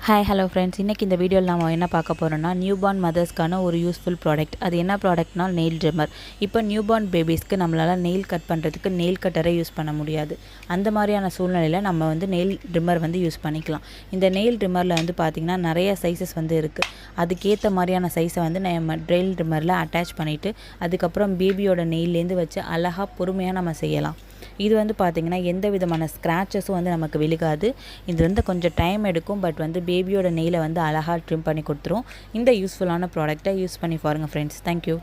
Hi hello friends, இன்றைக்கி இந்த வீடியோவில் நம்ம என்ன பார்க்க போகிறோம்னா நியூபார்ன் மதர்ஸ்க்கான ஒரு யூஸ்ஃபுல் ப்ராடக்ட். அது என்ன ப்ராடக்ட்னா நெயில் ட்ரிம்மர். இப்போ நியூபார்ன் பேபிஸ்க்கு நம்மளால் நெயில் கட் பண்ணுறதுக்கு நெயில் கட்டரை யூஸ் பண்ண முடியாது. அந்த மாதிரியான சூழ்நிலையில் நம்ம நெயில் ட்ரிம்மர் யூஸ் பண்ணிக்கலாம். இந்த நெயில் ட்ரிம்மரில் பார்த்திங்கன்னா நிறைய சைஸஸ் இருக்குது. அதுக்கேற்ற மாதிரியான சைஸை நம்ம நெயில் ட்ரிம்மரில் அட்டாச் பண்ணிவிட்டு அதுக்கப்புறம் பேபியோட நெயிலேருந்து வச்சு அழகாக பொறுமையாக நம்ம செய்யலாம். இது பார்த்திங்கன்னா எந்த விதமான ஸ்க்ராச்சஸும் நமக்கு விழுகாது. இது கொஞ்சம் டைம் எடுக்கும், பட் பேபியோட நெயிலை அழகாக ட்ரிம் பண்ணி கொடுத்துரும். இந்த யூஸ்ஃபுல்லான ப்ராடக்ட்டை யூஸ் பண்ணி பாருங்கள் ஃப்ரெண்ட்ஸ். தேங்க்யூ.